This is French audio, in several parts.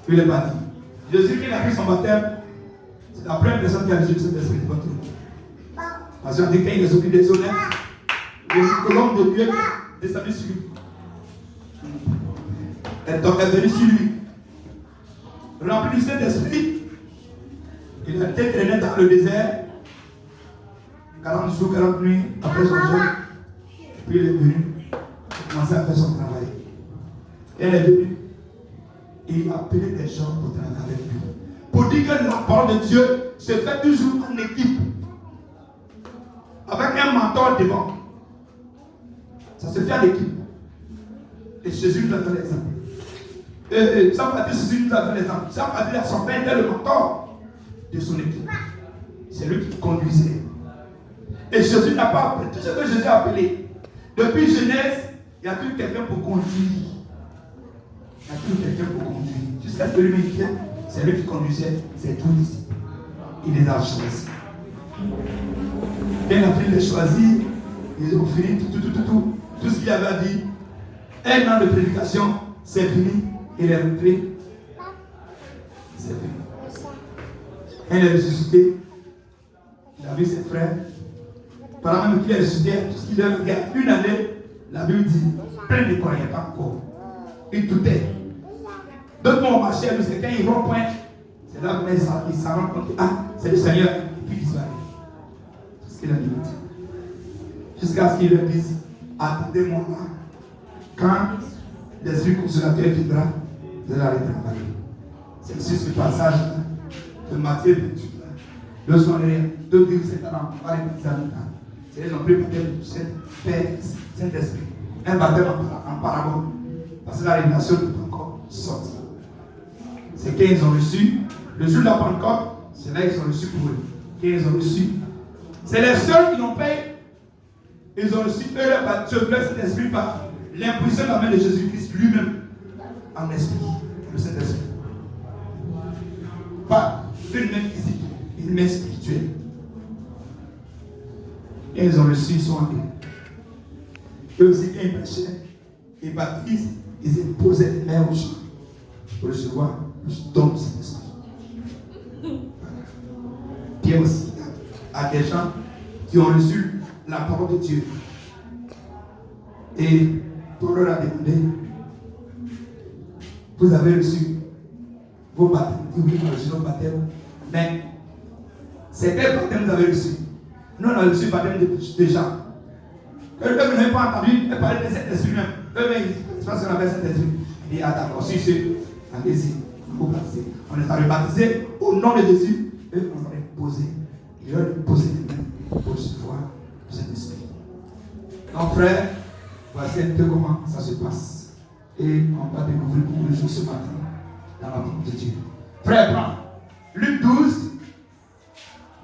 Il est parti. Jésus qui a pris son baptême, c'est la première personne qui a reçu le Saint-Esprit de votre vie. Parce qu'on dit qu'il est occupé des honnêtes, le colombe de Dieu est descendu sur lui. Elle est venue sur lui. Rempli du Saint-Esprit, il a été traîné dans le désert 40 jours, 40 nuits après son jeûne. Puis il est venu, il a commencé à faire son travail. Elle est venue. Et il a appelé des gens pour travailler avec lui. Pour dire que la parole de Dieu se fait toujours en équipe. Avec un mentor devant. Ça se fait en équipe. Et Jésus nous a donné l'exemple. Jean-Baptiste, Jésus nous a donné l'exemple. Jean-Baptiste, son père était le mentor de son équipe. C'est lui qui conduisait. Et Jésus n'a pas appelé. Tout ce que Jésus a appelé. Depuis Genèse, il y a toujours quelqu'un pour conduire. Il y a toujours quelqu'un pour conduire. Jusqu'à ce que lui vienne, c'est lui qui conduisait ses 12 disciples. Il les a choisis. Quand il a fini de les choisir, ils ont fini tout ce qu'il avait à dire. Un an de prédication, c'est fini. Il est rentré. C'est fini. Quand il est ressuscité, il a vu ses frères. Pendant même qu'il est ressuscité, tout ce qu'il a vu, une année, la Bible dit, plein de croyants, pas encore. Il doutait. D'autres mots marchaient, c'est quand il reprend, c'est là qu'il s'en rend compte que c'est le Seigneur, et puis il disparaît. C'est ce qu'il a dit. Jusqu'à ce qu'il leur dise, attendez-moi là. Quand l'Esprit consolateur viendra, vous allez aller travailler. C'est sur ce passage de Matthieu 28. Le soir, deux livres, c'est talent, on va les mettre à l'autre. C'est les ont pris baptême du Saint-Esprit. Un baptême en parabole. Parce que la révélation n'est pas encore sortie. C'est quand ils ont reçu, le jour de la Pentecôte, c'est là qu'ils ont reçu pour eux. Quand ils ont reçu, c'est les seuls qui n'ont pas. Ils ont reçu eux leur baptême, le Saint-Esprit par l'imposition de la main de Jésus-Christ lui-même en esprit, le Saint-Esprit. Pas une main physique, une main spirituelle. Et ils ont reçu, ils sont en eux aussi, quand ils prêchaient, ils baptisent, ils imposaient les mains aux gens pour recevoir le don du Saint-Esprit. Pierre aussi à des gens qui ont reçu la parole de Dieu. Et Paul leur a demandé, vous avez reçu vos baptêmes, oui, on a reçu nos baptêmes, mais c'est quel baptême vous avez reçu? Nous, on a reçu le baptême de Jean. Eux, vous n'avez pas entendu, ils parlaient de cet esprit même. Eux-mêmes, ils pensent qu'on avait cet esprit. Il dit, d'accord, si c'est, allez-y, vous baptisez. On les a rebaptisés au nom de Jésus. Eux, on leur a posé. Ils leur ont posé les mains pour recevoir cet esprit. Donc, frère, voici un peu comment ça se passe. Et on va découvrir beaucoup de choses ce matin dans la parole de Dieu. Frère, prends Luc 12,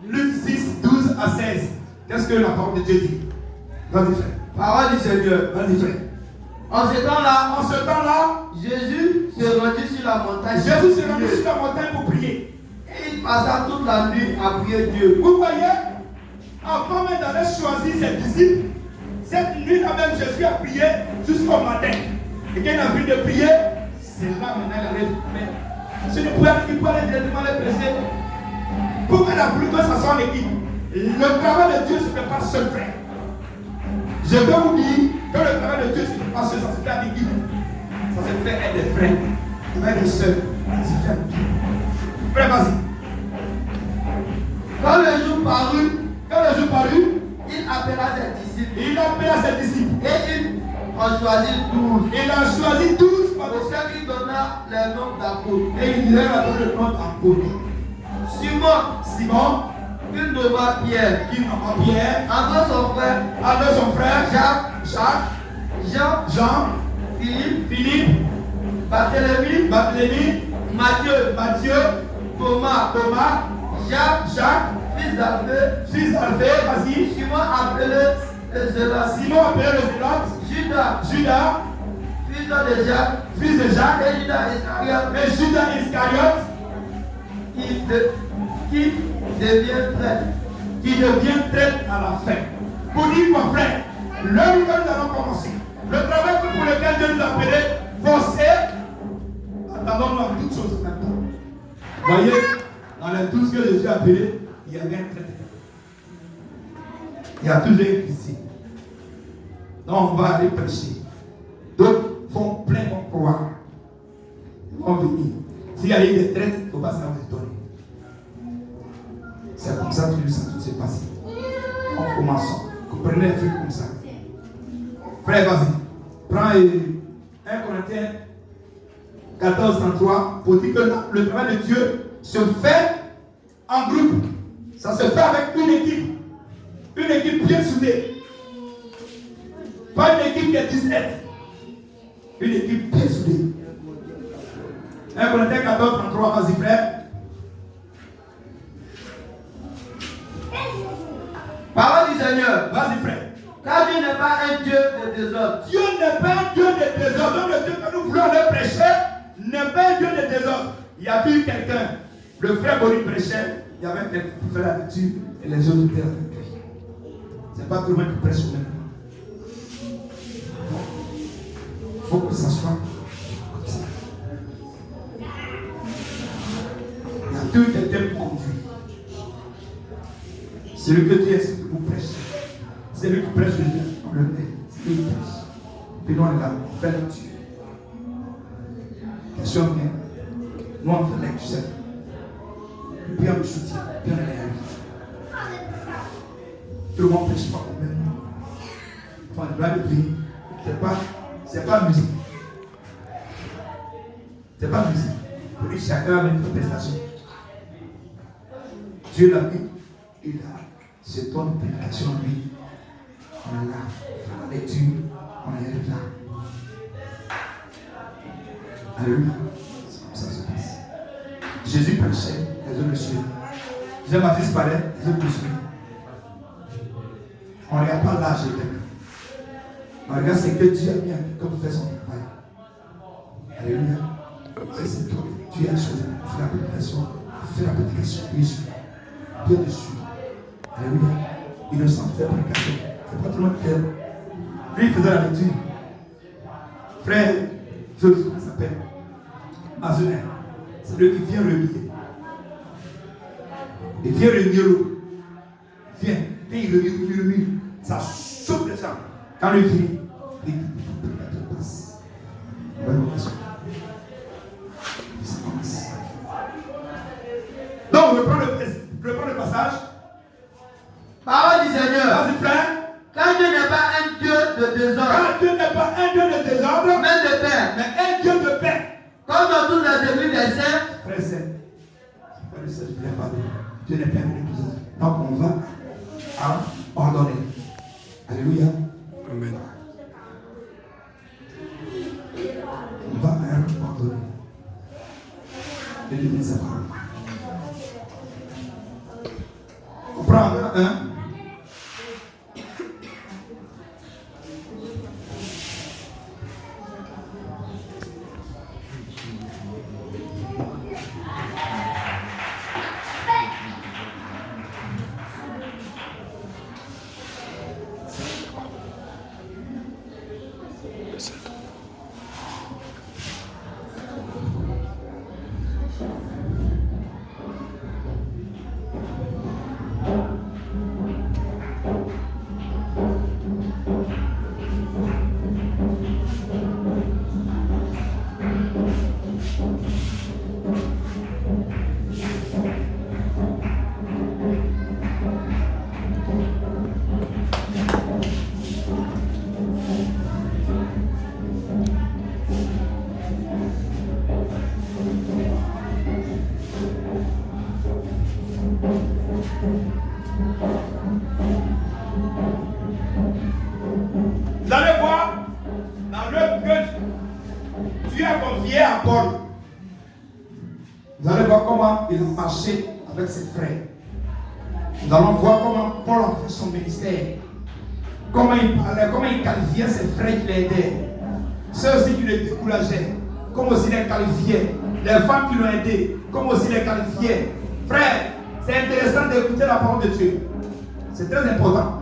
Luc 6, 12 à 16. Qu'est-ce que la parole de Dieu dit? Vas-y, frère. Parole du Seigneur. Vas-y, frère. En ce temps-là, Jésus se rendit sur la montagne. Pour prier. Et il passa toute la nuit à prier Dieu. Vous voyez, avant même d'aller choisir ses disciples, cette nuit-là même, Jésus a prié jusqu'au matin. Et quand il a fini de prier, c'est là maintenant qu'il arrive. Mais si nous pouvions aller directement les presser, pour que la pluie, que ça soit en équipe, le travail de Dieu ne se fait pas seul, frère. Je veux vous dire que le travail de Dieu, c'est pas seul, ça se fait en équipe. Ça se fait avec des frères, avec des sœurs. Ça se fait en équipe. Frère, vas-y. Quand le jour parut, il appela ses disciples. Et il en choisit 12. Il a choisi 12 parce qu'il donna les noms d'apôtres. Et il leur a donné le nom d'apôtres. Simon, qui nomma Pierre, avec son frère, Jacques, Jean, Philippe, Barthélemy, Matthieu, Thomas, Jacques, fils d'Alphée, vas-y, Simon appelé le Zélote, Judas, fils de Jacques, et Judas Iscariote, qui devient traître à la fin. Pour dire, mon frère, l'heure où nous allons commencer, le travail pour lequel Dieu nous a appelé, forcer attendons-nous à toutes choses maintenant. Voyez, dans les 12 que Jésus a appelés, il y avait un traité. Il y a toujours un ici. Donc on va aller prêcher. D'autres vont plein vont croire. Ils vont venir. S'il y a eu des traites, il ne faut pas s'en étonner. C'est comme ça que tout s'est passé. En commençant. Comprenez un truc comme ça. Frère, vas-y. Prends 1 Corinthiens 14, 33 pour dire que le travail de Dieu se fait en groupe. Ça se fait avec une équipe. Une équipe bien soudée. Pas une équipe qui est 17. Une équipe bien soudée. 1 Corinthiens 14, 33, vas-y frère. Parole du Seigneur. Vas-y frère. Car Dieu n'est pas un Dieu de désordre. Dieu n'est pas un Dieu de désordre. Donc le Dieu que nous voulons aller prêcher n'est pas un Dieu de désordre. Il y a eu quelqu'un, le frère Boris prêchait, il y avait quelqu'un qui faisait la lecture et les autres étaient avec lui. C'est pas tout le monde qui prêche au même moment. Il faut que ça soit comme ça. Il y a toujours quelqu'un pour conduire. C'est lui que Dieu est, c'est que vous prêchez. C'est lui qui prêche le Dieu. On le met. C'est lui qui prêche. Puis nous on est là, on fait lecture. Question vient. Nous on fait lecture. Puis on le soutient. Puis on est là. Tout le monde ne prêche pas au même moment. Enfin, le droit de vie, c'est pas musique. C'est pas musique. Pour lui, chacun a une protestation. Dieu l'a mis. Il a. C'est ton prédication, lui. On est là. La lecture, on est là. Alléluia. C'est comme ça que ça se passe. Jésus prêchait, les autres le suivaient. Jean-Baptiste parlait, les autres le suivaient. On ne regarde pas l'âge de quelqu'un. On regarde ce que Dieu a mis comme fait son travail. Alléluia. C'est toi. Dieu a choisi. Fais la prédication. Fais la prédication. Bien sûr. Bien dessus. Alléluia. Innocent, fait la prédication. C'est pas tout le monde qui aime. Lui, il faisait la lecture. Frère, je ne sais pas comment ça s'appelle. Mazunin. C'est lui qui vient remuer. Il vient remuer l'eau. Il vient. Puis il remue. Ça souffle les gens. Quand il finit, il passe. Ça commence. Donc, on reprend le passage. Parole du Seigneur. Vas-y, frère. Car Dieu n'est pas un Dieu de désordre. Car Dieu n'est pas un Dieu de désordre, Mais de paix. mais un Dieu de paix. Comme dans toutes les églises des saints. Frère saint, pas de ça, je ne voulais pas dire. Dieu n'est pas un Dieu de désordre. Donc, on va ordonner. Alléluia. Amen. On va ordonner. De donner sa parole. On prend un. Vous allez voir dans l'œuvre que Dieu a confiée à Paul. Vous allez voir comment il a marché avec ses frères. Nous allons voir comment Paul a fait son ministère. Comment il parlait, comment il qualifiait ses frères qui l'aidaient. Ceux aussi qui le décourageaient. Comment aussi les qualifiait. Les femmes qui l'ont aidé. Comment aussi les qualifiait. Frère, c'est intéressant d'écouter la parole de Dieu. C'est très important.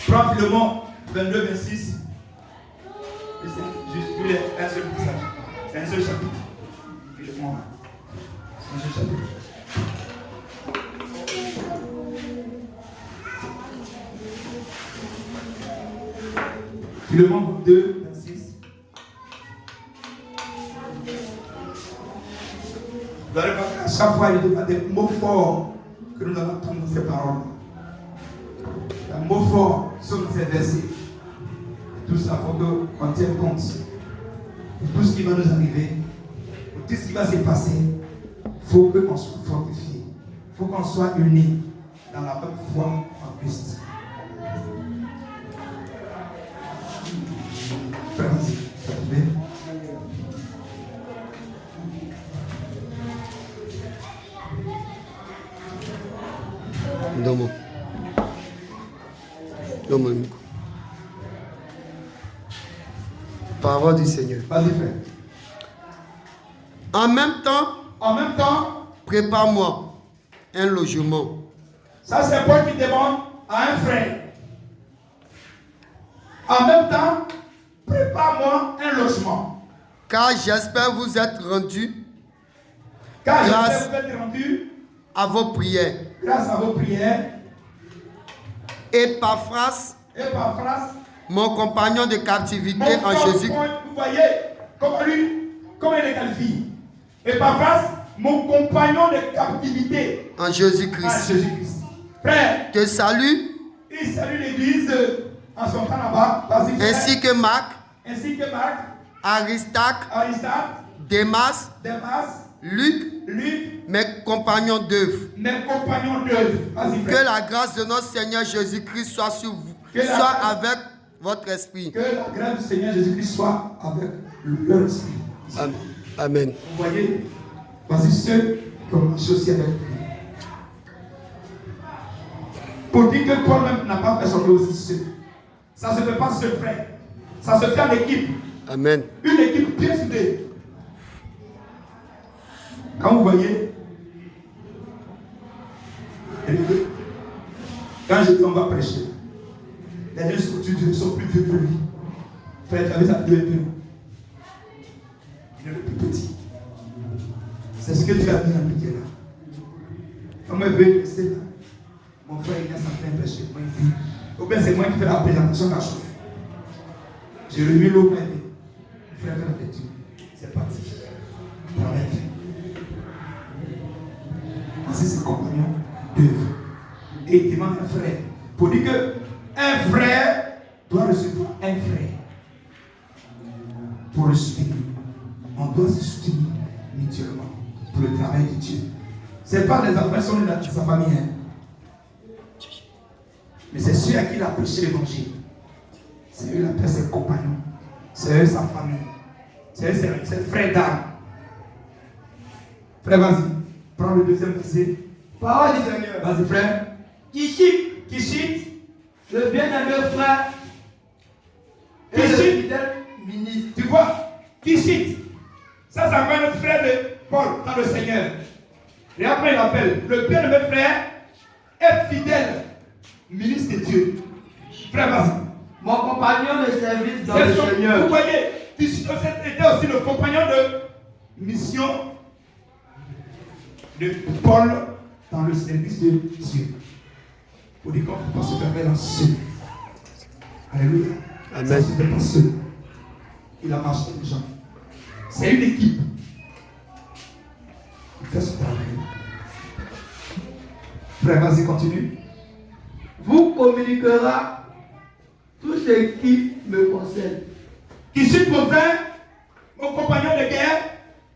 Prends Philémon 22, 26. Juste lui, un seul message. C'est un seul chapitre. Philémon. Un seul chapitre. Philémon 2, 26. Vous allez voir qu'à chaque fois, il y a des mots forts que nous allons entendre dans ces paroles. Les mots forts sont dans ces versets. Et tout ça, il faut qu'on tienne compte de tout ce qui va nous arriver, de tout ce qui va se passer. Il faut qu'on soit fortifié. Il faut qu'on soit unis dans la même foi en Christ. Frère, vas-y. Donne-moi le micro. Parole du Seigneur. Vas-y, frère. En même temps, prépare-moi un logement. Ça, c'est Paul qui demande à un frère. En même temps, prépare-moi un logement. Car j'espère vous être rendu grâce à vos prières. Grâce à vos prières. Epaphras, mon compagnon de captivité en Jésus. Vous voyez comment il est qualifié. Epaphras, mon compagnon de captivité en Jésus-Christ. Frère, te salue. Il salue l'église en son temps là-bas. Ainsi que Marc, Aristarque, Démas, Luc, mes compagnons d'œuvre. Que la grâce de notre Seigneur Jésus-Christ soit sur vous, soit avec votre esprit. Que la grâce du Seigneur Jésus-Christ soit avec leur esprit. Amen. Vous voyez, voici ceux qui ont associé avec lui. Pour dire que Paul même n'a pas fait son aussi seul. Ça ne se fait pas seul, frère. Ça se fait en équipe. Amen. Une équipe bien soudée. Quand vous voyez, quand je tombe à prêcher, les deux structures sont plus vieux que lui. Frère, tu avais ça deux. Il est le plus petit. C'est ce que tu as mis appliqué là. Comment il veut rester là? Mon frère, il est en train de prêcher. Ou bien c'est moi qui fais la présentation de la chauffe. J'ai remis l'eau pour aider. Frère, fais la lecture. C'est parti. Travail fait. Voici ses compagnons d'œuvre. Et il demande un frère. Pour dire que un frère doit recevoir un frère. Pour le soutenir. On doit se soutenir mutuellement pour le travail de Dieu. Ce n'est pas les affaires sont de sa famille. Hein. Mais c'est celui à qui il a prêché l'évangile. C'est lui qui a appelé ses compagnons. C'est eux sa famille. C'est eux ses frères d'âme. Frère, vas-y. Prends le deuxième verset. Parole du Seigneur. Vas-y, frère. Kishit, le bien-aimé frère, et le fidèle ministre. Tu vois, Kishit, ça c'est encore notre frère de Paul dans le Seigneur. Et après il appelle le bien-aimé frère est fidèle ministre de Dieu. Frère, vas-y. Mon compagnon de service dans le Seigneur. Vous voyez, Kishit était aussi le compagnon de mission de Paul dans le service de Dieu. Pour dire qu'on ne peut pas se faire en seul. Alléluia. Amen. Ça ne se fait pas seul. Il a marché les gens. C'est une équipe. Il fait son travail. Frère, vas-y, continue. Vous communiquera tout ce qui me concerne. qui suis mon frère, mon compagnon de guerre,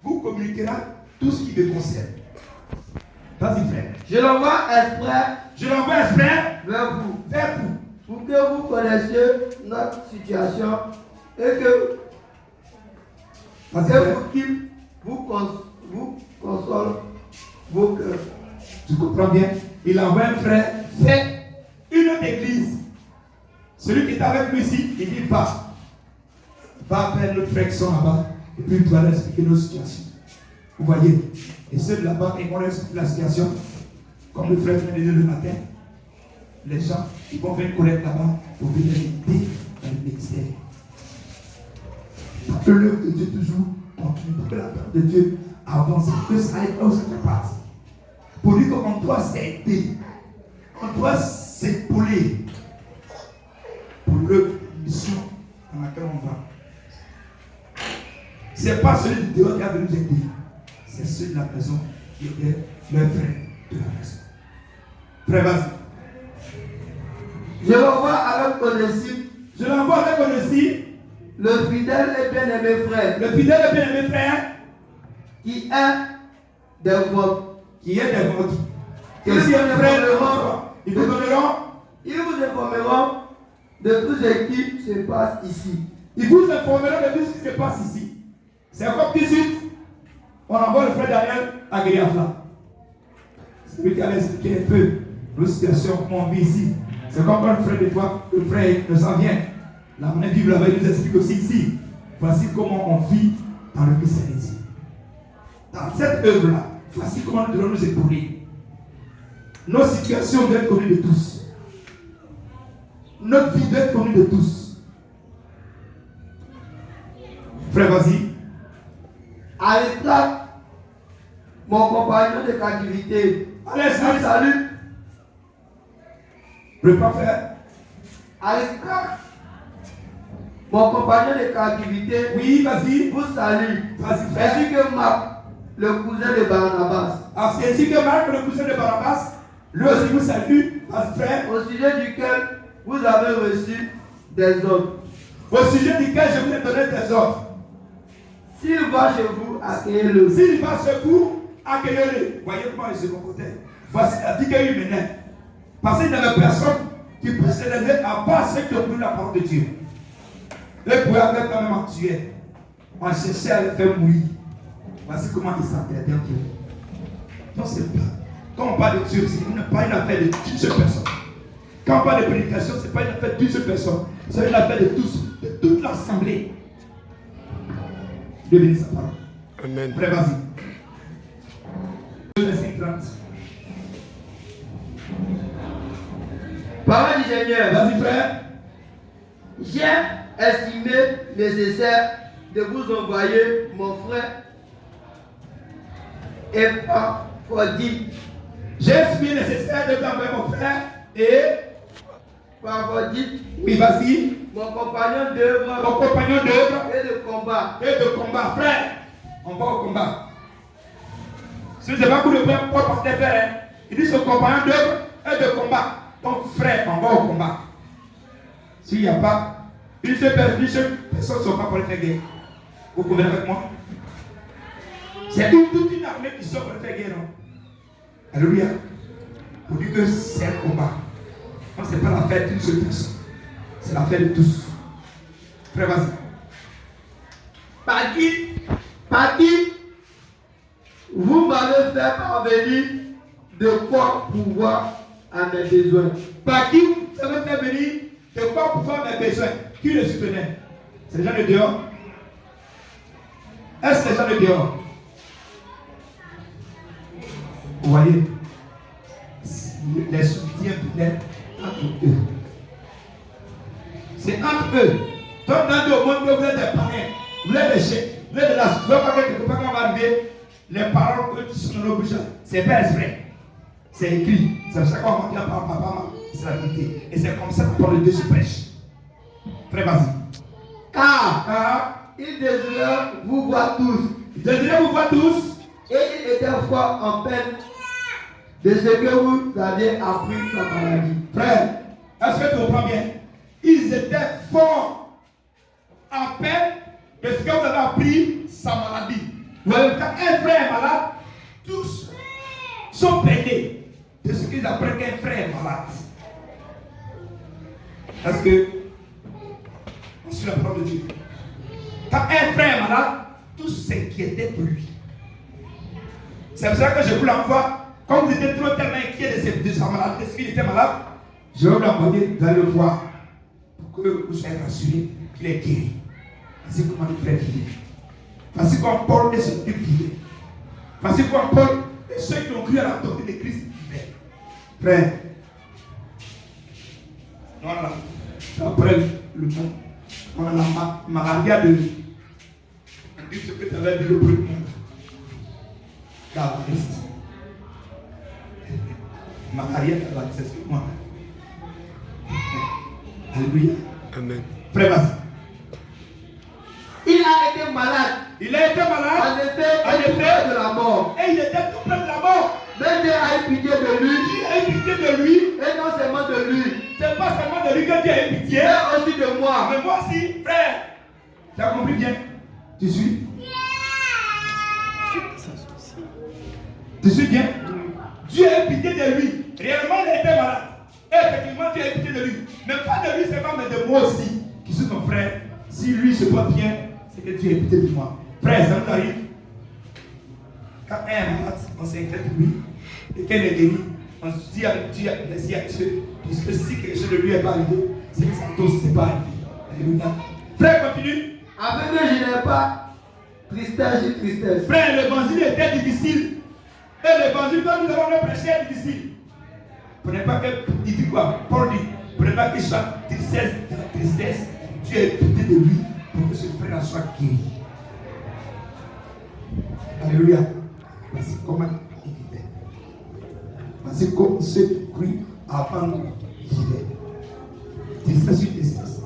vous communiquera tout ce qui me concerne. Vas-y, frère. Je l'envoie exprès. Je l'envoie exprès vers vous. Vers vous. Pour que vous connaissiez notre situation et que qu'il vous console vos cœurs. Tu comprends bien? Il envoie un frère, fait une autre église. Celui qui est avec lui ici, il dit va. Va faire notre frère qui sont là-bas. Et puis il doit leur expliquer nos situations. Vous voyez? Et ceux de là-bas, ils vont leur expliquer la situation. Comme le frère vient de dire le matin. Les gens, ils vont faire une collecte là-bas pour venir aider dans le ministère. Pour que l'œuvre de Dieu toujours continue, pour que la parole de Dieu avance, que ça aille où ça passe. Pour dire qu'on doit s'aider, on doit s'épauler pour l'œuvre de mission dans laquelle on va. Ce n'est pas celui du dehors qui a venu nous aider, c'est celui de la maison qui était leur frère de la maison. Frère, vas-y. Je l'envoie avec Onésime. Je l'envoie avec Onésime. Le fidèle et bien-aimé frère. Le fidèle et bien-aimé frère. Qui est des vôtres. Qui est des vôtres. Ils vous informeront de tout ce qui se passe ici. Ils vous informeront de tout ce qui se passe ici. C'est comme tout de suite, on envoie le frère Daniel à Guéafla. C'est lui qui allait expliquer un peu nos situations, comment on vit ici. C'est comme un frère de toi, le frère ne s'en vient. La monnaie Bible là-bas, il nous explique aussi ici. Voici comment on vit dans le christianisme. Dans cette œuvre-là, voici comment nous devons nous épauler. Nos situations doivent être connues de tous. Notre vie doit être connue de tous. Frère, vas-y. Aristote, mon compagnon de captivité. Allez, salut. Prépare, frère. Aristote, mon compagnon de captivité. Oui, vas-y. Vous salue. Vas-y, frère. Ainsi que Marc, le cousin de Barnabas. Ah, c'est ainsi que Marc, le cousin de Barnabas, lui aussi vous salue, vas-y, frère. Au sujet duquel vous avez reçu des ordres. Au sujet duquel je vous ai donné des ordres. S'il va chez vous, accueillez-le. S'il va chez vous, accueillez-le. Voyez comment il se comportait. Voici la vie qu'il menait. Parce qu'il n'y avait personne qui puisse s'élever à part ceux qui ont pris la parole de Dieu. Les pouvaient avec quand même en tuer. On cherchait à les faire mourir. Voici comment ils s'entêtaient entre eux. Non, c'est pas. Quand on parle de Dieu, ce n'est pas une affaire d'une seule personne. Quand on parle de prédication, ce n'est pas une affaire d'une seule personne. C'est une affaire de tous, de toute l'assemblée. Dieu bénisse sa parole. Amen. Frère, vas-y. Verset 30. Parole du Seigneur. Vas-y, frère. J'ai estimé nécessaire de vous envoyer mon frère Épaphrodite. J'ai estimé nécessaire de t'envoyer mon frère et Épaphrodite. Oui, vas-y. Mon compagnon d'œuvre. Mon compagnon d'œuvre et de combat. Et de combat, frère. On va au combat. Si vous n'avez pas beaucoup de frères, Paul partait faire. Il dit son compagnon d'œuvre et de combat. Donc, frère, on va au combat. S'il n'y a pas une seule personne ne sont pas pour le faire guerre. Vous pouvez avec moi? C'est toute une armée qui sort pour le faire guerre, non? Alléluia. Pour dire que c'est un combat. Non, ce n'est pas l'affaire d'une seule personne. C'est l'affaire de tous. Frère, vas-y. Par qui vous m'avez fait parvenir de quoi pouvoir à mes besoins. Par qui vous avez fait venir de quoi pouvoir mes besoins? Qui le soutenait? C'est les gens de dehors? Est-ce les gens de dehors? Vous voyez, les soutiens venaient entre eux. C'est entre eux. Donc, dans le monde, vous êtes des parrains, vous êtes des chefs, vous êtes de la soupe. Pas quelque part quand on va arriver, les paroles qui sont dans nos bouches, c'est pas exprès. C'est écrit. C'est pour ça qu'on va dire par papa, c'est la vérité. Et c'est comme ça que pour le Dieu se prêche. Frère, vas-y. Car il désirait vous voir tous. Il désirait vous voir tous. Et il était fort en peine de ce que vous avez appris sa maladie. Frère, est-ce que tu comprends bien? Ils étaient forts en peine Quand un frère est malade, tous sont peinés de ce qu'ils apprennent qu'un frère est malade. Parce que, on suit la parole de Dieu. Quand un frère est malade, tous s'inquiétaient pour lui. C'est pour ça que je vous l'envoie. Quand vous étiez trop tellement inquiet de sa maladie, de ce qu'il était malade, je vais vous l'envoyer d'aller le voir pour que vous soyez rassurés qu'il est guéri. Voici comment le frère vivait. Voici comment Paul et ceux qui vivaient. Voici comment Paul et ceux qui ont cru à la doctrine de Christ vivaient. Frère, voilà. Après le monde, on a la Maria de. On dit ce que tu avais dit le premier monde. Calviniste. Maria Calviniste, excuse-moi. Alléluia. Amen. Frère, vas-y. Il a été malade. Il a été malade. En effet, de la mort. Et il était tout près de la mort. Mais Dieu a eu pitié de lui. Dieu a eu pitié de lui. Et non seulement de lui. C'est pas seulement de lui que Dieu a eu pitié. Mais aussi de moi. Mais moi aussi, frère. Tu as compris bien? Tu suis? Tu suis bien? Dieu a eu pitié de lui. Réellement, il était malade. Et effectivement, Dieu a eu pitié de lui. Mais pas de lui seulement, mais de moi aussi, qui suis ton frère. Si lui se porte bien, c'est que Dieu a eu pitié de moi. Frère, ça nous arrive. Quand un est malade, on s'inquiète de lui. Et quand il est guéri, on se dit avec Dieu, merci à Dieu. Puisque si quelque chose de lui n'est pas arrivé, c'est que ça tous n'est pas arrivé. Alléluia. Frère, continue. Afin que je n'ai pas tristesse sur tristesse. Frère, l'évangile était difficile. Et l'évangile que nous avons prêché est difficile. Prenez pas que, il dit quoi? Paul dit, prenez pas que soit tristesse de la tristesse. Dieu a pitié de lui pour que ce frère soit guéri. Alléluia. Voici comment il vivait. Voici comme ceux qui crient avant nous vivaient. Tristesse sur tristesse.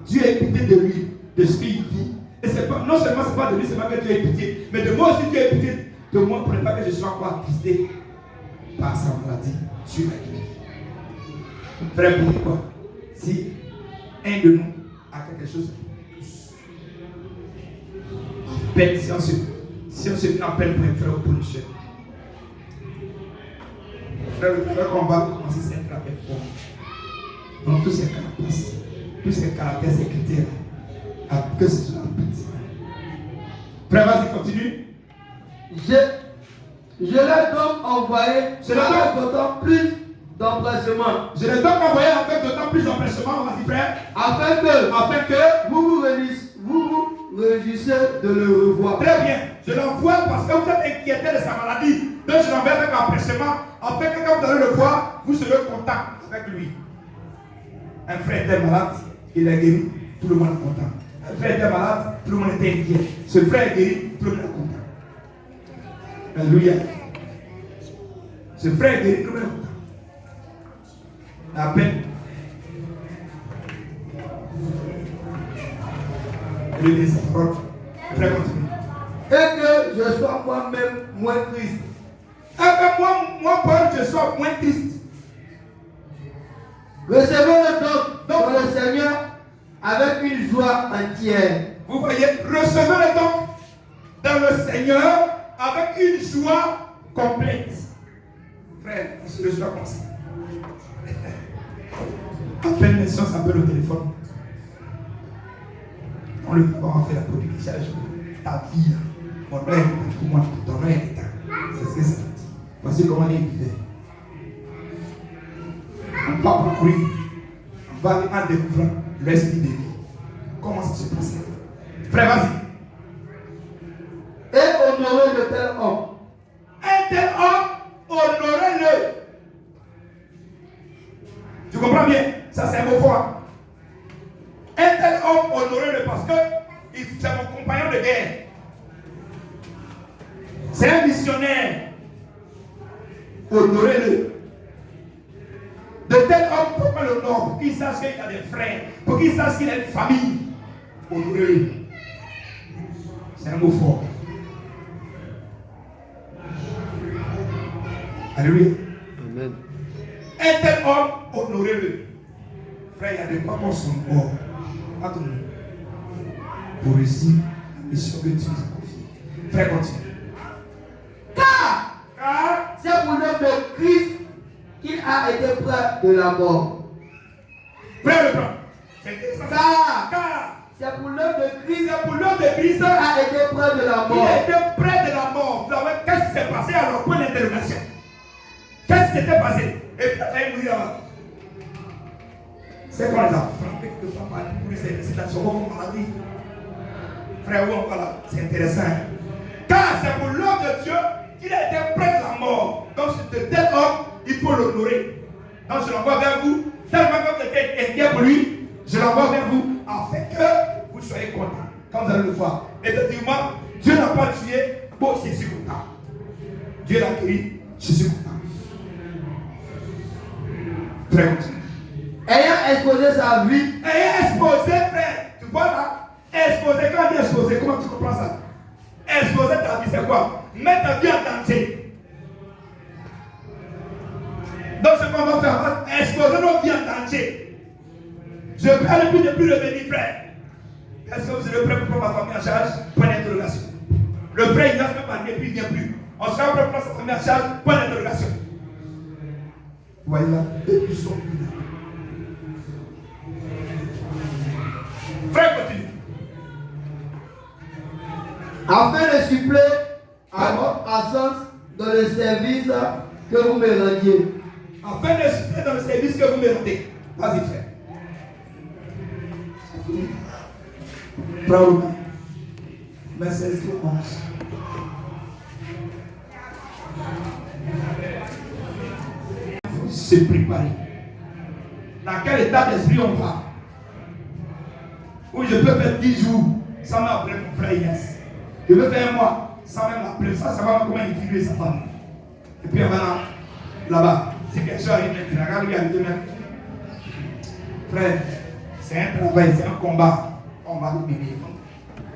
Dieu a pitié de lui, de ce qu'il vit. Et c'est pas, non seulement c'est pas de lui, c'est pas que Dieu a pitié, mais de moi aussi Dieu a pitié de moi pour ne pas que je sois encore attristé par sa maladie. Dieu m'a guéri. Frère, pourquoi? Si un de nous a quelque chose, en peine, si on se met en peine pour un frère ou pour une soeur, frère, le frère qu'on va commencer, c'est un caractère fort. Donc tous ces carapaces, tous ces caractères, ces critères, que ce soit un petit. Frère, vas-y, continue. Je l'ai donc envoyé avec d'autant plus d'empressement. Je l'ai donc envoyé avec d'autant plus d'empressement, vas-y frère, afin que vous vous réjouissez de le revoir. Très bien, je l'envoie parce que vous êtes inquiété de sa maladie. Donc je l'envoie avec empressement, afin que quand vous allez le voir, vous serez content avec lui. Un frère était malade, il est guéri, tout le monde est content. Un frère était malade, tout le monde était inquiet. Ce frère est guéri, tout le monde est content. Alléluia. Ce frère est guéri, tout le monde est content. À peine. Le désaccord. Le frère continue. Et que je sois moi-même moins triste. Et que moi, Paul, je sois moins triste. Recevez-le donc dans le Seigneur avec une joie entière. Vous voyez, recevez-le donc dans le Seigneur avec une joie complète. Frère, on se reçoit comme ça. À peine les gens s'appellent au téléphone. On le prend, on fait la politique. Ta vie, mon nom est pour moi, ton nom est état. C'est ce que ça dit. Voici comment il vivait. On va parcourir, on va en découvrant l'esprit de vie. Comment ça se passe? Frère, vas-y. Et honorez de tel homme. Un tel homme, honorez-le. Tu comprends bien? Ça, c'est un mot fort. Un tel homme, honorez-le parce que c'est mon compagnon de guerre. C'est un missionnaire. Honorez-le. De tel homme, pourquoi l'honneur? Pour qu'il sache qu'il a des frères, pour qu'il sache qu'il a une famille. Honorez-le. C'est un mot fort. Alléluia. Amen. Un tel homme, honorez-le. Frère, il y a des mamans sont morts. Attendez. Pour réussir la mission que Dieu nous a confiée. Frère, continue. Car c'est pour l'œuvre de Christ qu'il a été près de la mort. Frère, le prend. Car c'est pour l'œuvre de Christ. C'est pour l'homme de Christ. Il a été près de la Il mort. a été près de la mort. Qu'est-ce qui s'est passé alors? Point d'interrogation. Qu'est-ce qui s'était passé? Et puis il a failli mourir là-bas. C'est qu'on les a frappés que papa pour les félicitations. Comment on a dit? Frère, voilà, c'est intéressant. Car c'est pour l'homme de Dieu qu'il a été près de la mort. Donc ce tel homme, il faut l'honorer. Donc je l'envoie vers vous. Tellement que vous êtes inquiet pour lui, je l'envoie vers vous afin que vous soyez contents. Comme vous allez le voir. Effectivement, Dieu n'a pas tué. Bon, je suis content. Dieu l'a guéri. Je suis content. Frère, continue. Ayant exposé sa vie. Ayant exposé, frère. Tu vois là? Exposer, quand on dit exposer, comment tu comprends ça? Exposer ta vie, c'est quoi? Mettre ta vie en danger. Donc ce qu'on va faire, exposer nos vies en danger. Je parle depuis de plus revenir, frère. Est-ce que vous êtes prêts pour prendre ma famille en charge? Point d'interrogation. Le frère il ne peut pas et puis il ne vient plus. On sera prêt pour prendre sa famille en charge? Point d'interrogation. Voyez là, et puis son plus. Frère, continue. Afin de suppléer à votre absence dans le service que vous me rendiez. Afin de suppléer dans le service que vous me rendez. Vas-y, frère. Frère, verset 11. Il faut se préparer. Dans quel état d'esprit on va? Où je peux faire 10 jours sans m'appeler mon frère Inès. Je peux faire un mois sans même l'appeler. Ça va comment il vit sa famille. Et puis on va là-bas. Si quelque chose arrive maintenant, regarde lui arriver même. Frère, c'est un travail, c'est un combat. On va nous bénir.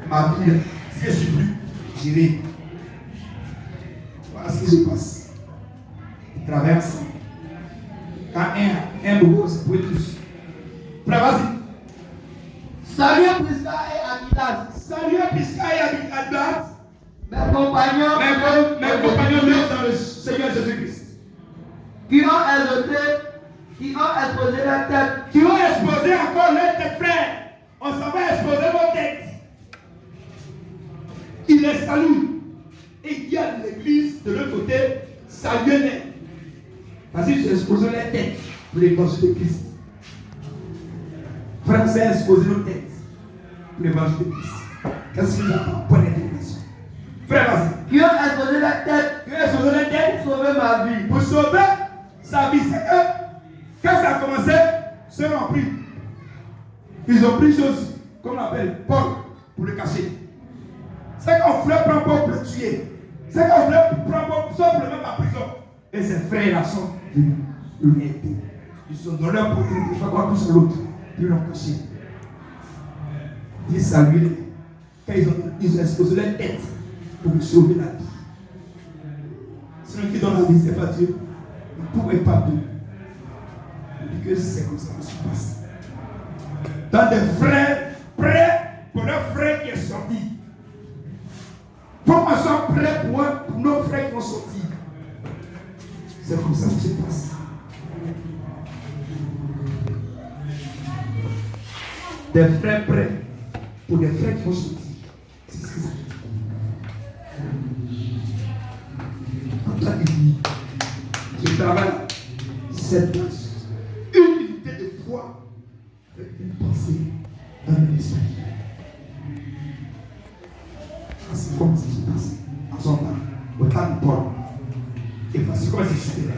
Ma vie, si je ne suis plus, j'irai. Voilà ce qui se passe. Il traverse. Quand un bobo, c'est pour tous. Frère, vas-y. Salut Prisca et Aquilas. Salut Prisca et Aquilas. Mes compagnons. Mes compagnons dans le Seigneur Jésus-Christ. Qui ont exposé la tête. Qui ont exposé encore leur tête, frère. On s'en va exposer nos têtes. Il les salue. Et il dit à l'église de l'autre côté, saluez-les. Parce qu'ils ont exposé leur tête pour l'évangile de Christ. Frère, c'est exposer nos têtes pour l'évangile de Christ. Qu'est-ce qu'il attend? Point d'interrogation. Frère, vas-y. Qui ont exposé la tête. Qui ont exposé la tête Pour sauver ma vie. pour sauver sa vie. C'est que quand ça a commencé, ceux ont pris. Ils ont pris chose, comme on appelle, Paul, pour le cacher. C'est qu'on voulait prendre Paul pour le tuer. C'est qu'on voulait prendre Paul pour le mettre en prison. Et ses frères sont venus l'aider. Ils sont dans leur poitrine pour faire quoi tout sur l'autre. Puis l'ont caché. Ils saluent. Quand ils ont exposé leur tête pour lui sauver la vie. Celui qui donne la vie, ce n'est pas Dieu. Tout n'est pas Dieu. Et que c'est comme ça que ça se passe. Dans des frères prêts pour leur frère qui est sorti. Pour qu'on soit prêts pour nos frères qui sont sortis. C'est comme ça que ça se passe. Des frères prêts pour des frères qui sont sortis. C'est ce que ça veut dire. En tant que je travaille cette place. Une unité de foi avec une pensée dans l'esprit. C'est comme ça qui se passe. En son temps, au temps de Paul. Et voici comment c'est super.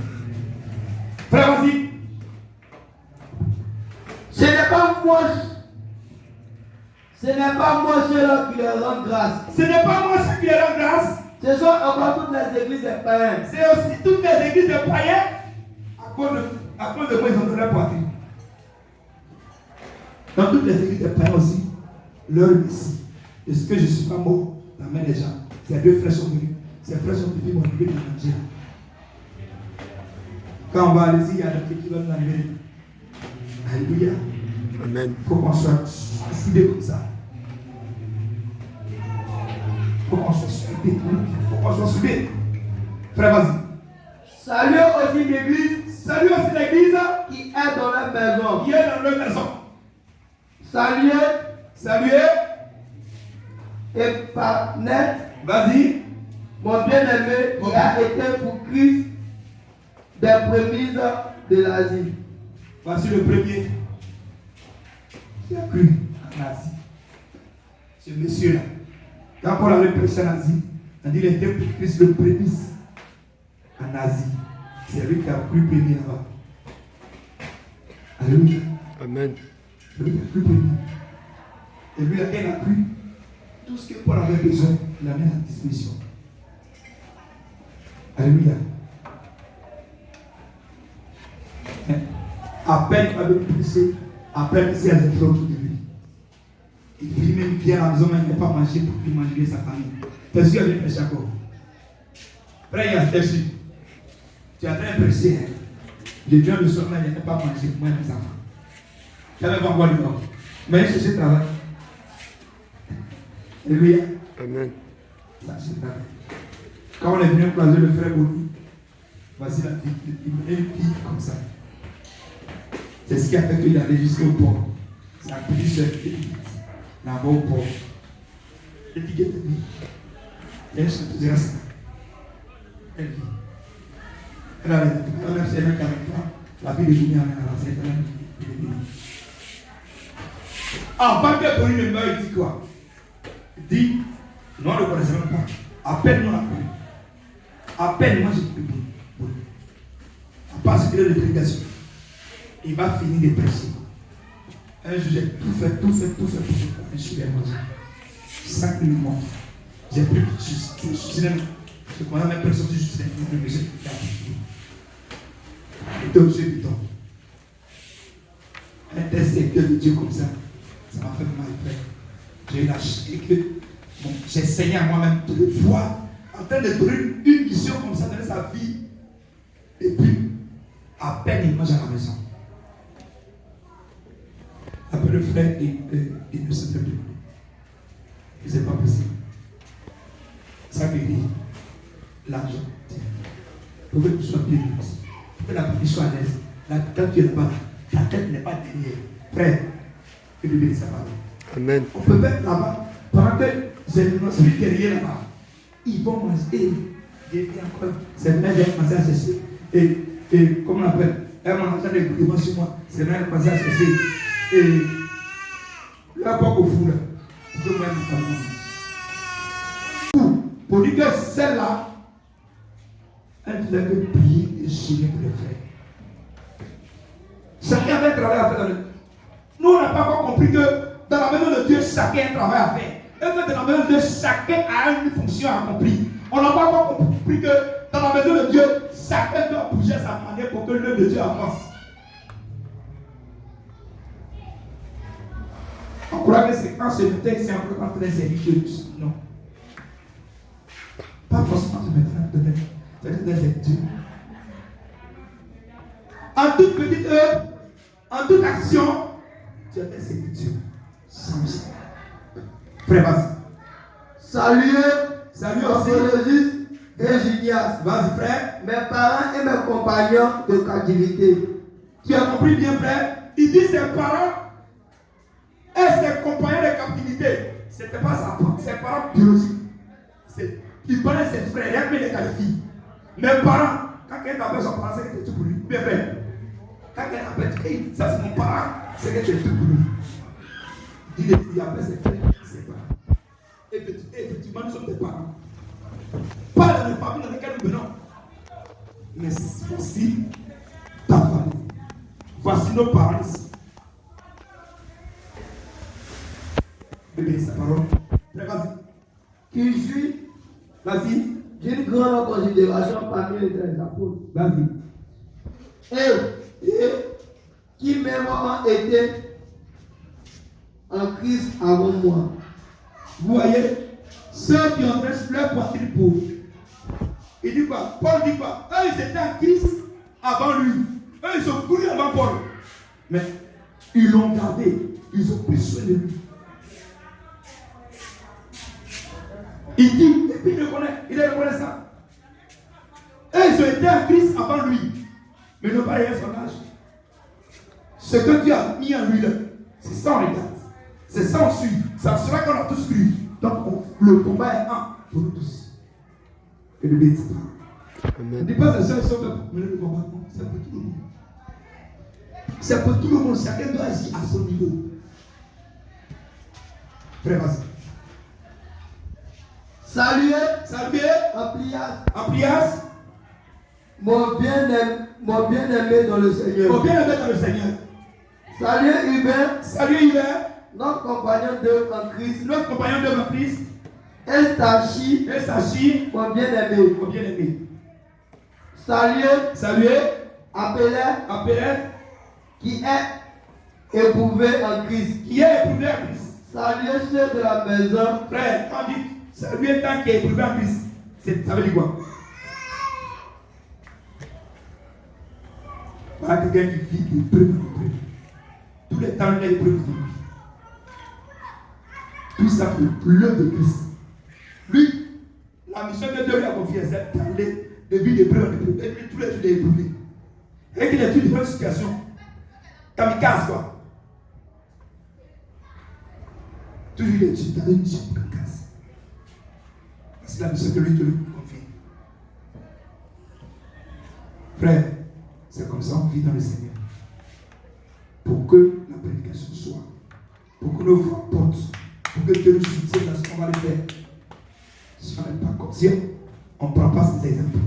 Frère, vas-y. Ce n'est pas moi. Ce n'est pas moi seul qui leur rend grâce. Ce n'est pas moi seul qui leur rend grâce. Ce sont encore toutes les églises des païens. C'est aussi toutes les églises des païens. À cause de moi, ils ont donné la poitrine. Dans toutes les églises des païens aussi, leur messie. Est-ce que je ne suis pas mort dans la main des gens? Ces deux frères sont venus. Ces frères sont venus m'enlever de manger. Quand on va aller ici, il y a d'autres qui vont nous enlever. Alléluia. Amen. Il faut qu'on soit soudés comme ça. Il faut qu'on soit soudés. soudé. Il faut qu'on soit soudé. Frère, vas-y. Saluez aussi l'église. Saluez aussi l'église qui est dans leur maison. Qui est dans leur maison. Saluez. Et par net. Vas-y. Mon bien-aimé qui a été pour Christ des prémices de l'Asie. Voici le premier qui a cru en Asie. Ce monsieur-là. Quand Paul avait prêché en Asie, il dit qu'il était pour Christ le prémice en Asie. C'est lui qui a cru premier là-bas. Alléluia. Amen. C'est lui qui a cru premier. Et lui, il a cru. Tout ce que Paul avait besoin, il l'a mis à disposition. Alléluia. À peine il avait prêché, à peine il y a des frères autour de lui. Et puis même vient à la maison, mais il n'a pas mangé pour lui manger sa famille. Parce qu'il avait prêché encore. Frère, il y a dessus. Tu as très pressé. Hein? Je viens le soir, il n'a pas mangé pour moi et mes enfants. Je n'avais pas encore le temps. Mais il cherchait travail. Alléluia. Amen. Ça, c'est travail. Quand on est venu croiser le frère Boni, voici la vie, une fille comme ça. C'est ce qui a fait qu'il allait jusqu'au port. Ça a pris ce là-bas au port. L'étiquette de vie. Elle est chanteuse ça. Elle vit. Elle a même c'est même 40 ans. La vie de Boni a avancé. Avant que Boni ne meure, il dit quoi? Il dit, nous ne le connaissons même pas. À peine nous l'avons connu. À peine moi j'ai pu Boni. À part ce qu'il a de prédication. Il va finir de prêcher. Un jour, j'ai tout fait pour un super manger. 5 000 mois. J'ai pris, je connais même personne, je suis un monsieur. Et donc, je dis donc, un tel secteur de Dieu comme ça m'a fait mal, frère. J'ai eu la chance que bon, j'ai saigné à moi-même de le voir en train de donner une mission comme ça dans sa vie. Et puis, à peine il mange à la maison. Après le frère, il ne se fait plus. Ce n'est pas possible. Ça veut dire l'argent. Pour que tu sois bien, pour que la famille soit à l'aise. Quand tu es là-bas, ta tête n'est pas derrière. Frère, que Dieu bénisse sa parole. Amen. On peut mettre là-bas, pendant que j'ai une esprit derrière là-bas, ils vont manger. J'ai dit encore, c'est même j'ai commencé à chercher. Et comment on appelle, elle m'a entendu des devant sur moi, c'est même commencé à chercher. Et là, pas au fou là. Je vais pour dire que celle-là, elle faisait que prier et chier pour les frères. Chacun avait un travail à faire dans le. Nous, on n'a pas encore compris que dans la maison de Dieu, chacun a un travail à faire. Et que dans la maison de Dieu, chacun a une fonction à accomplir. On n'a pas encore compris que dans la maison de Dieu, chacun doit bouger à sa manière pour que l'œuvre de Dieu avance. On croit que c'est quand ce matin, c'est un peu quand on est service de Dieu. Non. Pas forcément ce matin, peut-être c'est Dieu. En toute petite œuvre, en toute action, tu as fait servir Dieu. Sans ça. Frère, vas-y. Saluez aussi et Junias. Vas-y, frère. Mes parents et mes compagnons de captivité. Tu as compris bien, frère? Il dit ses parents et ses compagnons de captivité. Ce n'était pas ses parents biologiques. Il parlait ses frères, il a mis les qualifie. Mes parents, quand quelqu'un appelle son parent, c'est que tu es tout pour lui. Bien frère. Quand quelqu'un appelle, ça c'est mon parent, c'est que tu es tout pour lui. Il appelle ses frères, ses parents. Effectivement, nous sommes des parents. Pas dans les familles dans lesquelles nous venons. Mais voici ta famille. Voici nos parents ici. Bénis sa parole. Vas-y. Qui jouit, vas-y, d'une grande considération parmi les apôtres. Vas-y. Et qui même ont été en Christ avant moi. Vous voyez, ceux qui ont fait leur poitrine pour. Il dit quoi? Paul dit quoi? Eux, ils étaient en Christ avant lui. Eux, ils ont couru avant Paul. Mais ils l'ont gardé. Ils ont pris soin de lui. Il dit, puis il reconnaît, il est reconnaissant. Et ils ont été en Christ avant lui, mais n'ont pas rien son âge. Ce que Dieu a mis en lui, c'est ça on regarde. C'est ça on suit. C'est cela qu'on a tous cru. Donc le combat est un pour nous tous. Et le béni pas. On ne dit pas que les gens sont faits pour mener le combat. Non, c'est pour tout le monde. C'est pour tout le monde. Chacun doit agir à son niveau. Frère, vas-y. Saluez Amplias, mon bien-aimé dans le Seigneur. Mon bien-aimé dans le Seigneur. Saluez Hubert, notre compagnon d'œuvre en Christ. Estachi, mon bien-aimé. Saluez Appelé, qui est éprouvé en Christ. Saluez ceux de la maison. Frère, quand on dit saluer tant qui est éprouvé en Christ, ça veut dire quoi? Voilà quelqu'un qui vit l'épreuve. Tous les temps, il est éprouvé de lui. Tout ça pour l'œuvre de Christ. Lui, la mission que Dieu lui a confiée, c'est d'aller de vivre d'épreuve en épreuve. Et lui, tous les jours, il est éprouvé. Et qu'il est dans une situation. Kamikaze, quoi. Toujours il est dans une mission kamikaze. C'est la mission que lui confie. Frère, c'est comme ça qu'on vit dans le Seigneur. Pour que la prédication soit, pour que nos voix portent, pour que Dieu nous soutienne dans ce qu'on va le faire. Si on n'est pas comme si on ne prend pas ces exemples.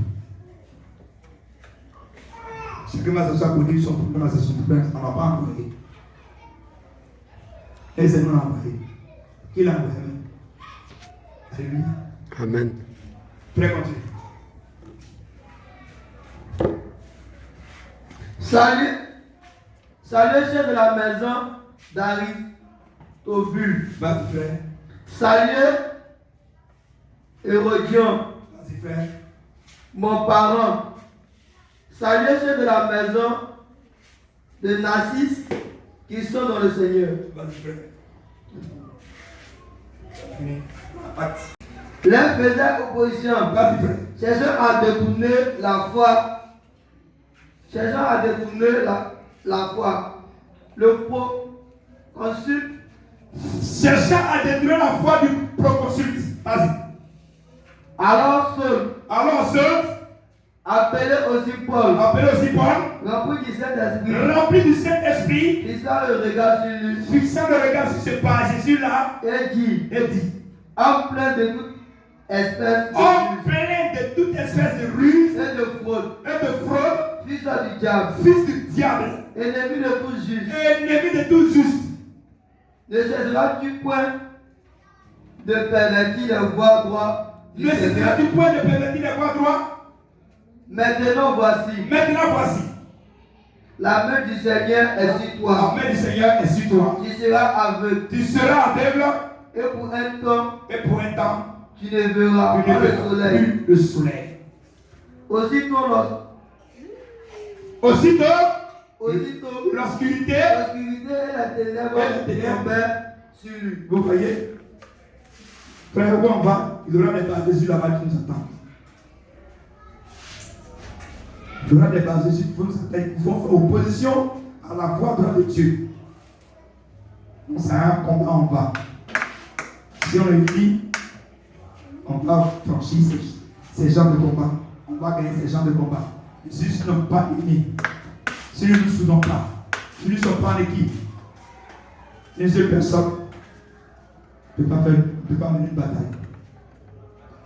Chacun va s'asseoir pour dire son problème, c'est son problème, on ne va pas envoyer. Et c'est nous l'envoyer. Qui l'a envoyé? Alléluia. Amen. Frère, continue. Salut chef de la maison d'Aristobulle. Vas-y, frère. Salut Hérodion. Vas-y, frère. Mon parent. Salut ceux de la maison de Narcisse qui sont dans le Seigneur. Vas-y, frère. L'un faisait opposition, Vas-y, frère. cherchant à détourner la foi. Le proconsul Cherchant à détruire la foi du proconsul. Vas-y. alors Saul, appelé aussi Paul, rempli du Saint-Esprit, fixant le regard sur lui, ce pas Jésus-là, et dit, homme plein de toute espèce de ruse et de fraude, fils du diable, ennemi de tout juste, ne cesseras-tu point de pervertir les voies droites du Seigneur? Maintenant voici, la main du Seigneur est sur toi. Tu seras aveugle. Et pour un temps, tu ne verras pas le soleil. Aussitôt, l'obscurité et la ténèbre tombèrent sur lui. Vous voyez, frère, où on va, il y aura des barres sur là-bas qui nous attendent. Il y aura des barres qui nous attendent, qui vont faire opposition à la voix de Dieu. C'est un combat, on va. Si on le dit, on va franchir ces genres de combat. On va gagner ces genres de combat. Si nous ne sommes pas unis, si nous ne nous souvenons pas, si nous ne sommes pas en équipe, une seule personne ne peut pas mener une bataille.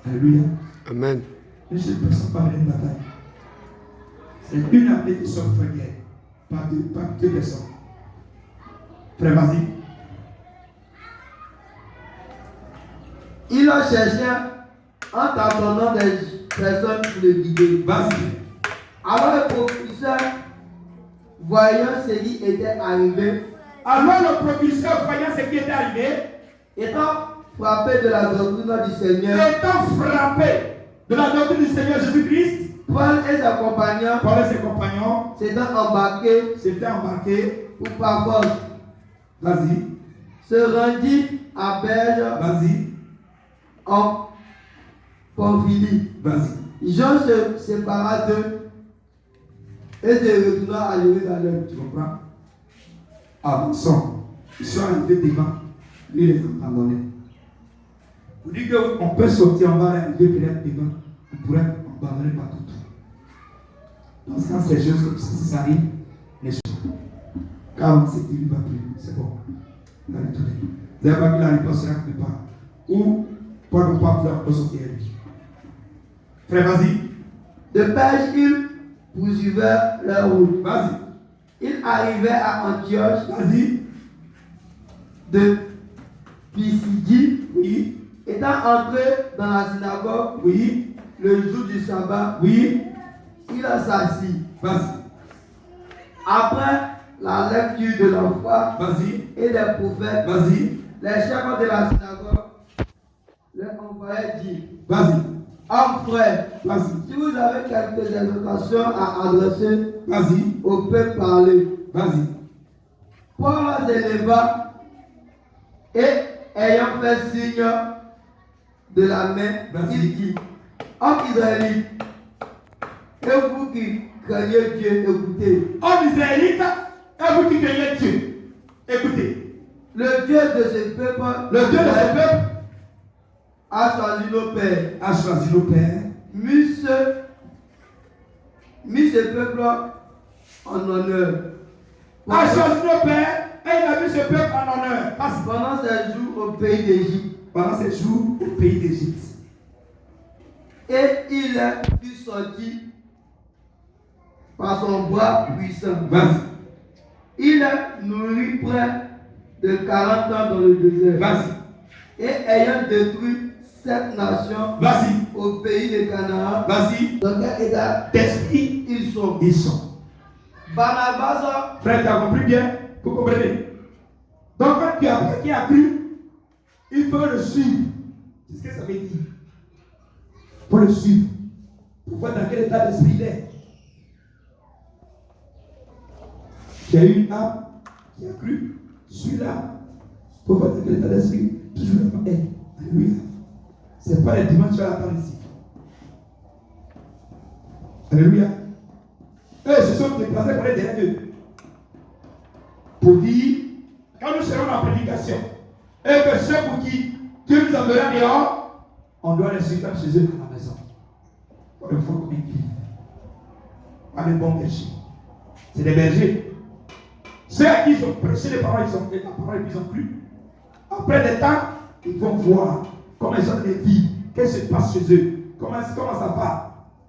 Alléluia. Amen. Une seule personne ne peut pas mener une bataille. C'est une armée qui sort de guerre, pas deux personnes. Frère, vas-y. Il a cherché en t'attendant des personnes pour le guider. Vas-y. Alors le propulseur, voyant ce qui était arrivé, étant frappé de la doctrine du Seigneur, Jésus-Christ, Paul et ses compagnons s'étant embarqués pour par force. Vas-y. Se rendit à Berge. Vas-y. Pamphylie. Vas-y. Jean se sépara d'eux et se retourna à Jérusalem. Tu comprends? Avançons. Ils sont arrivés devant. Lui, les a abandonnés. Vous dites qu'on peut sortir, on va arriver peut-être devant. On pourrait abandonner partout. Donc, quand ces choses comme ça arrive, les choses. Car on s'est dit, il ne va plus. C'est bon. Il va retourner. Vous n'avez pas vu la réponse là quelque part. Ou Paul ne peut pas sortir lui. Frère, vas-y. De pêche, ils poursuivaient leur route. Vas-y. Ils arrivaient à Antioche. Vas-y. De Pisidie. Oui. Étant entrés dans la synagogue. Oui. Le jour du sabbat. Oui. Il s'assit. Vas-y. Après la lecture de la foi Vas-y. et des prophètes, Vas-y. les chefs de la synagogue leur envoyaient dire: Vas-y. Hommes frères, Vas-y. si vous avez quelques exhortations à adresser Vas-y. au peuple, parlez. Vas-y. Paul s'éleva et, ayant fait signe de la main, il dit: Hommes israélites, et vous qui craignez Dieu, écoutez. Hommes israélites, et vous qui craignez Dieu, écoutez. Le Dieu de ce peuple, a choisi nos pères. A choisi nos pères. Mis ce peuple en honneur. A choisi nos pères et il a mis ce peuple en honneur. Pendant ces jours au pays d'Égypte. Pendant ces jours au pays d'Égypte. Et il fut sorti par son bras puissant. Vas-y. Il nourrit près de 40 ans dans le désert. Vas-y. Et ayant détruit 7 nations au pays de Canaan, dans quel état d'esprit ils sont. Barnabas, frère, tu as compris bien? Vous comprenez? Donc, quand tu as qui a cru, il faut le suivre. C'est ce que ça veut dire. Il faut le suivre. Pour voir dans quel état d'esprit il est. Tu as eu une âme qui a cru, suis-là. Pour voir dans quel état d'esprit, toujours la main. Alléluia. Ce n'est pas les dimanches que tu vas l'attendre ici. Alléluia. Eux se sont déplacés pour aller derrière eux. Pour dire, quand nous serons en prédication, et que ceux pour qui Dieu nous enverra dehors, on doit les suivre chez eux à la maison. Pour le voir comme ils vivent. Pas les bons bergers. C'est des bergers. Ceux à qui ils ont prêché les paroles, ils ont fait la parole et ils ont cru. Après des temps, ils vont voir comment ils ont des vies, qu'est-ce qui se passe chez eux, comment ça va.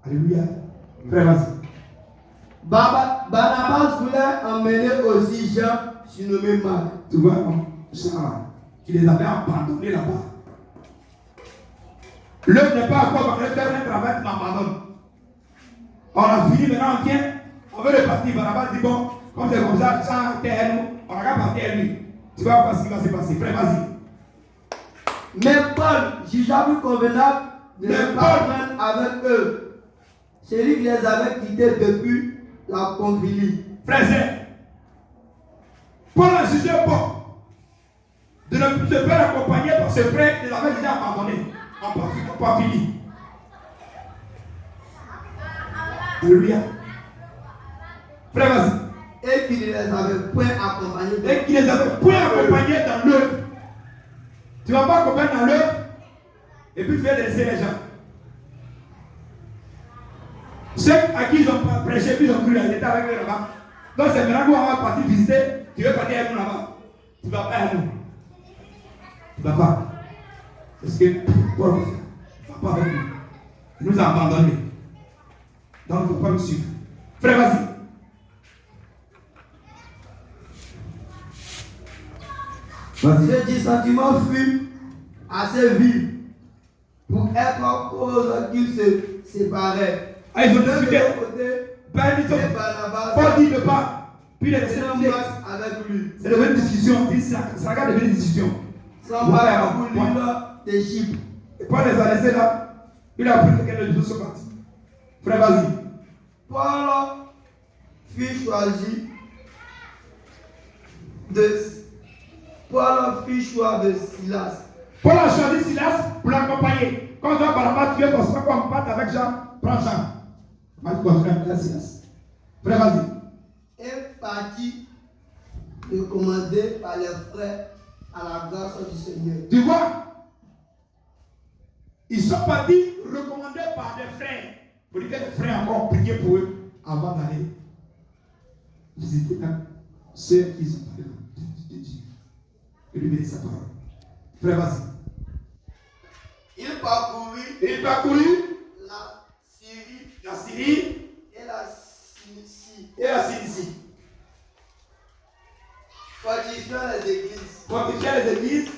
Alléluia. Frère, vas-y. Barnabas voulait emmener aussi Jean, surnommé Marc. Tu vois, Jean, qui les avait abandonnés là-bas. L'œuvre n'est pas à quoi on va faire un travail qui m'abandonne. On a fini, maintenant on vient, on veut repartir. Barnabas dit bon, comme c'est comme ça, sans terre nous, on va pas partir lui. Tu vas voir ce qui va se passer. Frère, vas-y. Mais Paul jugea plus convenable de ne pas prendre avec eux celui qui les avait quittés depuis la Pamphylie. Frère, Paul a jugé bon de ne plus se faire accompagner par ses frères qui les avaient déjà abandonnés en Pamphylie. Alléluia. Frère, vas-y. Et qui ne les avait point accompagnés. Et qui les avait point accompagnés dans l'œuvre. Tu ne vas pas accompagner dans l'œuvre et puis tu vas laisser les gens. Ceux à qui ils ont prêché, puis ils ont cru là, ils étaient avec eux là-bas. Donc c'est maintenant qu'on va partir visiter, tu veux partir avec nous là-bas. Tu ne vas pas avec nous. Tu ne vas pas. Parce que Paul ne va pas avec nous. Il nous a abandonnés. Donc il ne faut pas nous suivre. Frère, vas-y. Ce dissentiment fut assez vif pour être cause qu'ils se séparaient. Ah, ils ont discuté. Paul dit de pas. Puis il a laissé avec lui. C'est devenu une discussion. Ça regarde devenu une discussion. Sans pas pour l'île des Chypre. Et Paul les a laissés là. Il a pris quelqu'un de deux sont partis. Frère, vas-y. Paul fut choisi de Silas. Paul a choisi Silas pour l'accompagner. quand Jean Barnabas, tu es forcément comme Pat avec Jean, prends Jean. Moi, je continue à faire silence. Frère, vas-y. Est parti recommandé par les frères à la grâce du Seigneur. Tu vois? Ils sont partis recommandés par des frères. Pour dire que les frères encore prié pour eux avant d'aller visiter ceux qui sont parlé de Dieu. Que lui bénisse sa parole. Frère, vas-y. Il parcourut la Syrie et la Cilicie, fortifiant les églises